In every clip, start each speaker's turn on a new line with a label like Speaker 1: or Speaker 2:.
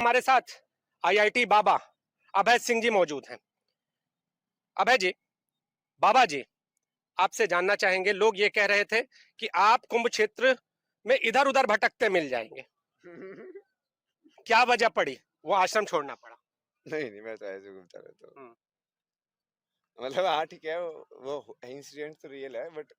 Speaker 1: हमारे साथ आईआईटी बाबा अभय सिंह जी मौजूद हैं। अभय जी, बाबा जी, आपसे जानना चाहेंगे, लोग ये कह रहे थे कि आप कुंभ क्षेत्र में इधर उधर भटकते मिल जाएंगे, क्या वजह पड़ी वो आश्रम छोड़ना पड़ा?
Speaker 2: नहीं नहीं, मैं तो ऐसे घूमता रहता हूँ।
Speaker 1: हम्म,
Speaker 2: मतलब हाँ ठीक है, वो इंसिडेंट तो रियल है, बट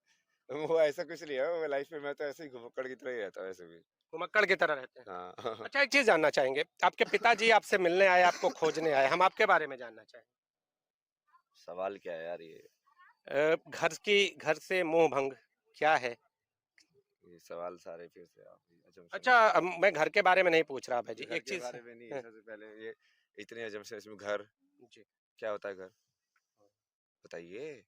Speaker 2: वो ऐसा कुछ नहीं है। वो लाइफ में मैं तो ऐसे ही घुमक्कड़ की तरह ही रहता हूँ ऐसे भी।
Speaker 1: घुमक्कड़ की तरह रहते हैं।
Speaker 2: हाँ।
Speaker 1: अच्छा, एक चीज जानना चाहेंगे, आपके पिताजी आपसे मिलने आए, आपको खोजने आए, हम आपके बारे में जानना चाहेंगे।
Speaker 2: सवाल क्या है यार ये?
Speaker 1: घर से मोह भंग क्या है?
Speaker 2: ये सवाल सारे फिर से आप
Speaker 1: अच्छा,
Speaker 2: assumptions।
Speaker 1: मैं घर के बारे में नहीं पूछ रहा भाई जी,
Speaker 2: घर
Speaker 1: एक
Speaker 2: के
Speaker 1: चीज।
Speaker 2: बारे में नहीं है,
Speaker 1: हाँ,
Speaker 2: सबसे पहले ये इतने assumptions में घर
Speaker 1: जी।
Speaker 2: क्या होता है? घर बताइए।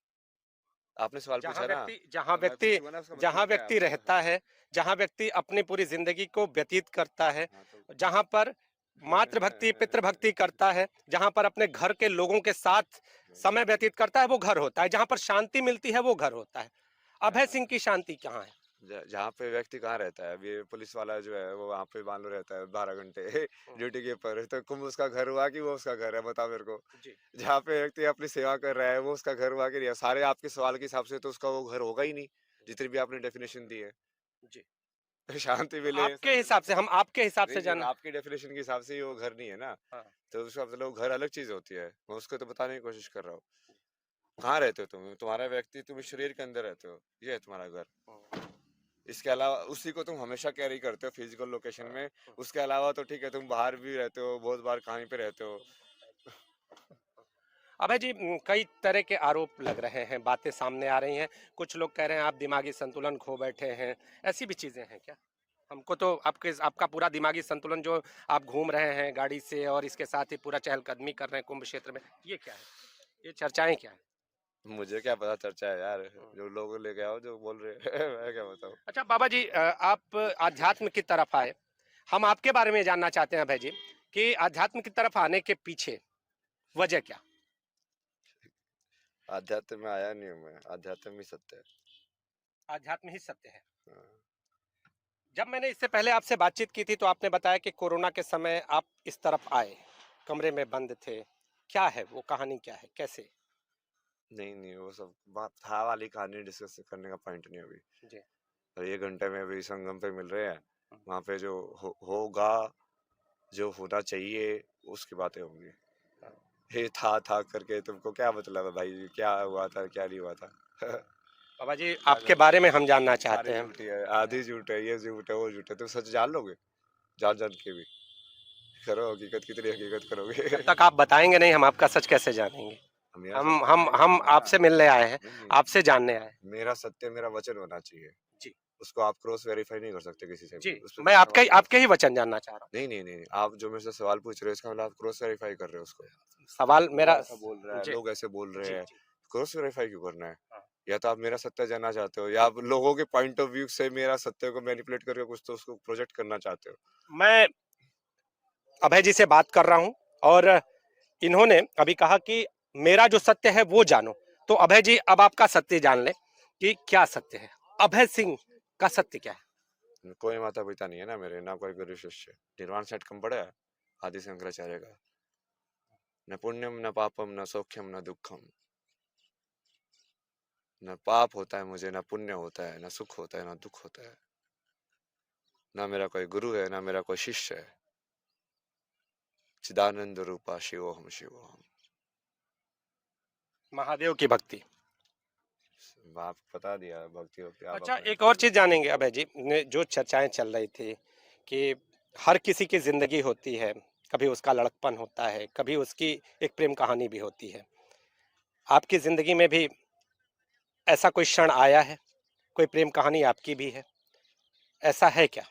Speaker 2: आपने सवाल
Speaker 1: जहाँ
Speaker 2: पूछा ना,
Speaker 1: व्यक्ति जहाँ
Speaker 2: तो मैं
Speaker 1: व्यक्ति
Speaker 2: पूछूंगा ना उसका मतलब
Speaker 1: जहाँ
Speaker 2: क्या है
Speaker 1: व्यक्ति
Speaker 2: आपका।
Speaker 1: रहता है, जहाँ व्यक्ति अपनी पूरी जिंदगी को व्यतीत करता है,
Speaker 2: हाँ तो
Speaker 1: जहाँ पर मातृभक्ति पितृभक्ति करता है, जहाँ पर अपने घर के लोगों के साथ समय व्यतीत करता है, वो घर होता है। जहाँ पर शांति मिलती है वो घर होता है। अभय सिंह की शांति कहाँ है?
Speaker 2: जहाँ पे व्यक्ति कहाँ रहता है? अब ये पुलिस वाला जो है वो वहां पे मान लो रहता है 12 घंटे
Speaker 1: हम्म,
Speaker 2: ड्यूटी के ऊपर, तो कुंभ उसका घर हुआ कि वो उसका घर है? बताओ मेरे को।
Speaker 1: जी।
Speaker 2: जहाँ पे व्यक्ति अपनी सेवा कर रहा है वो उसका घर हुआ कि नहीं? सारे आपके सवाल के हिसाब से तो उसका वो घर होगा ही नहीं, जितनी भी आपने डेफिनेशन दी है।
Speaker 1: जी,
Speaker 2: शांति
Speaker 1: तो
Speaker 2: मिले,
Speaker 1: आपके
Speaker 2: सब मिले।
Speaker 1: हिसाब से, हम आपके हिसाब
Speaker 2: नहीं
Speaker 1: से
Speaker 2: नहीं,
Speaker 1: जाना।
Speaker 2: आपकी डेफिनेशन के हिसाब से ही वो घर नहीं है ना।
Speaker 1: हाँ।
Speaker 2: तो उसका मतलब घर अलग चीज होती है, मैं उसको तो बताने की कोशिश कर रहा हूँ। कहाँ रहते हो तुम? तुम्हारा व्यक्ति तुम इस शरीर के अंदर रहते हो, ये है तुम्हारा घर।
Speaker 1: हम्म,
Speaker 2: इसके अलावा उसी को तुम हमेशा कैरी करते हो फिजिकल लोकेशन में। उसके अलावा तो ठीक है, तुम बाहर भी रहते हो, बहुत बार कहीं पे रहते हो।
Speaker 1: अभय जी, कई तरह के आरोप लग रहे हैं, बातें सामने आ रही हैं। कुछ लोग कह रहे हैं आप दिमागी संतुलन खो बैठे हैं। ऐसी भी चीजें हैं क्या? हमको तो आपका पूरा दिमागी संतुलन, जो आप घूम रहे हैं गाड़ी से और इसके साथ ही पूरा चहलकदमी कर रहे हैं कुंभ क्षेत्र में, ये क्या है? ये चर्चाएं क्या है?
Speaker 2: मुझे क्या पता चर्चा है यार,
Speaker 1: हम्म।
Speaker 2: जो लोग लेके आओ जो बोल रहे हैं। मैं क्या बताऊँ।
Speaker 1: अच्छा बाबा जी, आप आध्यात्म की तरफ आए, हम आपके बारे में जानना चाहते हैं अभय जी, कि आध्यात्म की तरफ आने के पीछे वजह क्या?
Speaker 2: आध्यात्म में आया नहीं हूँ मैं, आध्यात्म ही सत्य है।
Speaker 1: आध्यात्म ही सत्य है।
Speaker 2: हाँ।
Speaker 1: जब मैंने इससे पहले आपसे बातचीत की थी तो आपने बताया कि कोरोना के समय आप इस तरफ आए, कमरे में बंद थे। क्या है वो कहानी, क्या है, कैसे?
Speaker 2: नहीं नहीं, वो सब बात था वाली कहानी डिस्कस करने का पॉइंट नहीं अभी।
Speaker 1: जी।
Speaker 2: और ये घंटे में अभी संगम पे मिल रहे हैं,
Speaker 1: हम्म,
Speaker 2: वहाँ पे जो होगा, जो होना चाहिए, उसकी बातें होंगी।
Speaker 1: हाँ।
Speaker 2: ये था करके तुमको क्या मतलब है भाई? क्या हुआ था क्या नहीं हुआ था?
Speaker 1: बाबा जी,
Speaker 2: क्या
Speaker 1: आपके
Speaker 2: करोगे?
Speaker 1: बारे में हम जानना चाहते
Speaker 2: सारी
Speaker 1: हैं।
Speaker 2: झूठी है, आधी झूठ है, ये झूठ है वो झूठ है, तुम सच जान लोगे? जान जान के भी करो हकीकत, कितनी हकीकत
Speaker 1: जब
Speaker 2: करोगे?
Speaker 1: तक आप बताएंगे नहीं, हम आपका सच कैसे जानेंगे?
Speaker 2: मेरा
Speaker 1: हम
Speaker 2: सत्य
Speaker 1: हम
Speaker 2: आएगा
Speaker 1: हम
Speaker 2: ना।
Speaker 1: आपसे मिलने आए हैं,
Speaker 2: नहीं नहीं,
Speaker 1: आपसे जानने आए हैं।
Speaker 2: मेरा सत्य मेरा वचन होना चाहिए।
Speaker 1: जी।
Speaker 2: उसको आप क्रॉस वेरीफाई नहीं कर सकते किसी से
Speaker 1: जी,
Speaker 2: भी, उस पर
Speaker 1: मैं
Speaker 2: सवाल नहीं कर
Speaker 1: आपके ही
Speaker 2: सकते।
Speaker 1: वचन जानना चाह रहा
Speaker 2: नहीं नहीं नहीं, आप जो मेरे से सवाल पूछ रहे हो इसका मतलब आप क्रॉस वेरीफाई कर रहे हो उसको।
Speaker 1: हूँ। सवाल
Speaker 2: वो
Speaker 1: मेरा।
Speaker 2: ऐसा बोल रहा है,
Speaker 1: जी।
Speaker 2: लोग ऐसे बोल रहे
Speaker 1: जी।
Speaker 2: हैं,
Speaker 1: जी।
Speaker 2: क्रॉस वेरीफाई क्यों करना है?
Speaker 1: हाँ।
Speaker 2: या तो आप मेरा सत्य जानना चाहते हो, या आप लोगों के पॉइंट ऑफ व्यू से मेरा सत्य को मैनिपुलेट करके कुछ तो उसको प्रोजेक्ट करना चाहते हो।
Speaker 1: मैं अभय जी से बात कर रहा हूँ और इन्होंने अभी कहा कि मेरा जो सत्य है वो जानो। तो अभय जी, अब आपका सत्य जान ले कि क्या सत्य है। अभय सिंह का सत्य क्या है?
Speaker 2: कोई माता पिता नहीं है ना मेरे, ना कोई गुरु शिष्य। निर्वाण सेट कम पड़ा है आदि शंकराचार्य का। न पुण्यम न पापम न सौख्यम न दुखम। न पाप होता है मुझे, न पुण्य होता है, न सुख होता है, न दुख होता है। ना मेरा कोई गुरु है, ना मेरा कोई शिष्य है। चिदानंद रूपा शिवोहम शिवोहम।
Speaker 1: महादेव की भक्ति।
Speaker 2: आप बता दिया, भक्ति होती आप
Speaker 1: अच्छा,
Speaker 2: अपने
Speaker 1: एक और
Speaker 2: हिसाब से।
Speaker 1: चीज जानेंगे अभय जी, जो चर्चाएं चल रही थी कि हर किसी की जिंदगी होती है, कभी उसका लड़कपन होता है, कभी उसकी एक प्रेम कहानी भी होती है। आपकी जिंदगी में भी ऐसा कोई क्षण आया है? कोई प्रेम कहानी आपकी भी है? ऐसा है क्या?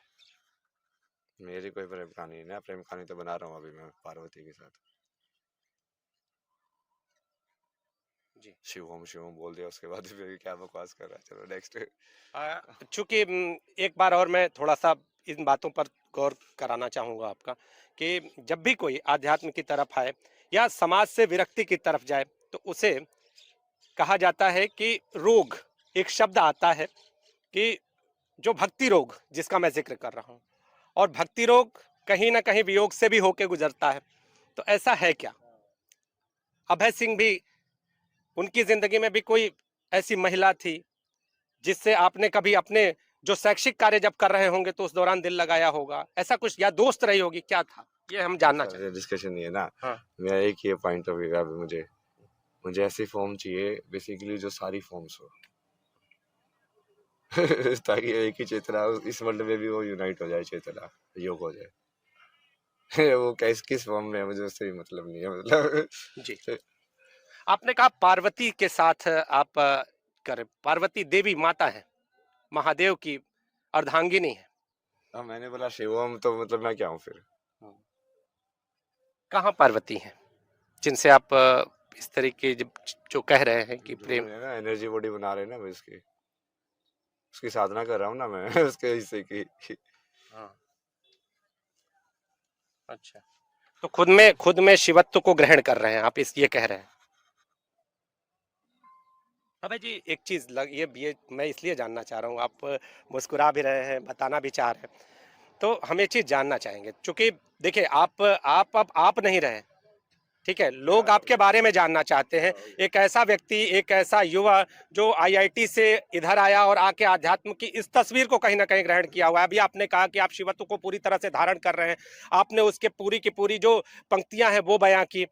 Speaker 2: मेरी कोई प्रेम कहानी नहीं है, प्रेम कहानी तो बना रहा हूँ अभी मैं पार्वती के साथ।
Speaker 1: जी।
Speaker 2: शिवोम शिवोम बोल दिया उसके बाद फिर क्या बकवास कर रहा है? चलो नेक्स्ट।
Speaker 1: चूंकि एक बार और मैं थोड़ा सा इन बातों पर गौर कराना चाहूंगा आपका, कि जब भी कोई आध्यात्म की तरफ आए या समाज से विरक्ति की तरफ जाए, तो उसे कहा जाता है कि रोग, एक शब्द आता है कि जो भक्ति रोग जिसका मैं जिक्र कर रहा हूँ, और भक्ति रोग कहीं ना कहीं वियोग से भी होके गुजरता है। तो ऐसा है क्या? अभय सिंह भी, उनकी जिंदगी में भी कोई ऐसी महिला थी जिससे आपने कभी अपने जो शैक्षिक कार्य जब कर रहे होंगे तो उस दौरान दिल लगाया होगा, ऐसा कुछ, या दोस्त रही होगी, क्या था ये हम जानना
Speaker 2: ऐसा
Speaker 1: चाहेंगे।
Speaker 2: डिस्कशन नहीं है ना।
Speaker 1: हाँ।
Speaker 2: मेरा एक ही पॉइंट ऑफ व्यू है अभी। मुझे मुझे ऐसी फॉर्म चाहिए बेसिकली जो सारी फॉर्म्स हो ताकि एक ही चेतना इस वर्ल्ड में भी वो यूनाइट हो जाए, चेतना योग हो जाए। वो किस फॉर्म में है मुझे उससे भी मतलब नहीं है, मतलब।
Speaker 1: जी, आपने कहा पार्वती के साथ आप कर, पार्वती देवी माता है, महादेव की अर्धांगिनी है।
Speaker 2: हाँ, मैंने बोला शिवम तो मतलब मैं क्या हूँ फिर।
Speaker 1: कहाँ पार्वती है जिनसे आप इस तरीके जो कह रहे हैं कि
Speaker 2: जो
Speaker 1: प्रेम।
Speaker 2: है ना एनर्जी बॉडी बना रहे हैं ना मैं उसकी उसकी साधना कर रहा हूँ ना मैं उसके हिस्से की।
Speaker 1: हाँ, अच्छा, तो खुद में शिवत्व को ग्रहण कर रहे हैं आप, इस ये कह रहे हैं। अबे जी एक चीज ये मैं इसलिए जानना चाह रहा हूँ, आप मुस्कुरा भी रहे हैं, बताना भी चाह रहे हैं, तो हम ये चीज जानना चाहेंगे, क्योंकि देखिए आप अब आप नहीं रहे, ठीक है, लोग आपके बारे में जानना चाहते हैं। एक ऐसा व्यक्ति, एक ऐसा युवा जो आईआईटी से इधर आया और आके आध्यात्म की इस तस्वीर को कहीं ना कहीं ग्रहण किया हुआ है। अभी आपने कहा कि आप शिवत्व को पूरी तरह से धारण कर रहे हैं, आपने उसके पूरी की पूरी जो पंक्तियां हैं वो बयां की।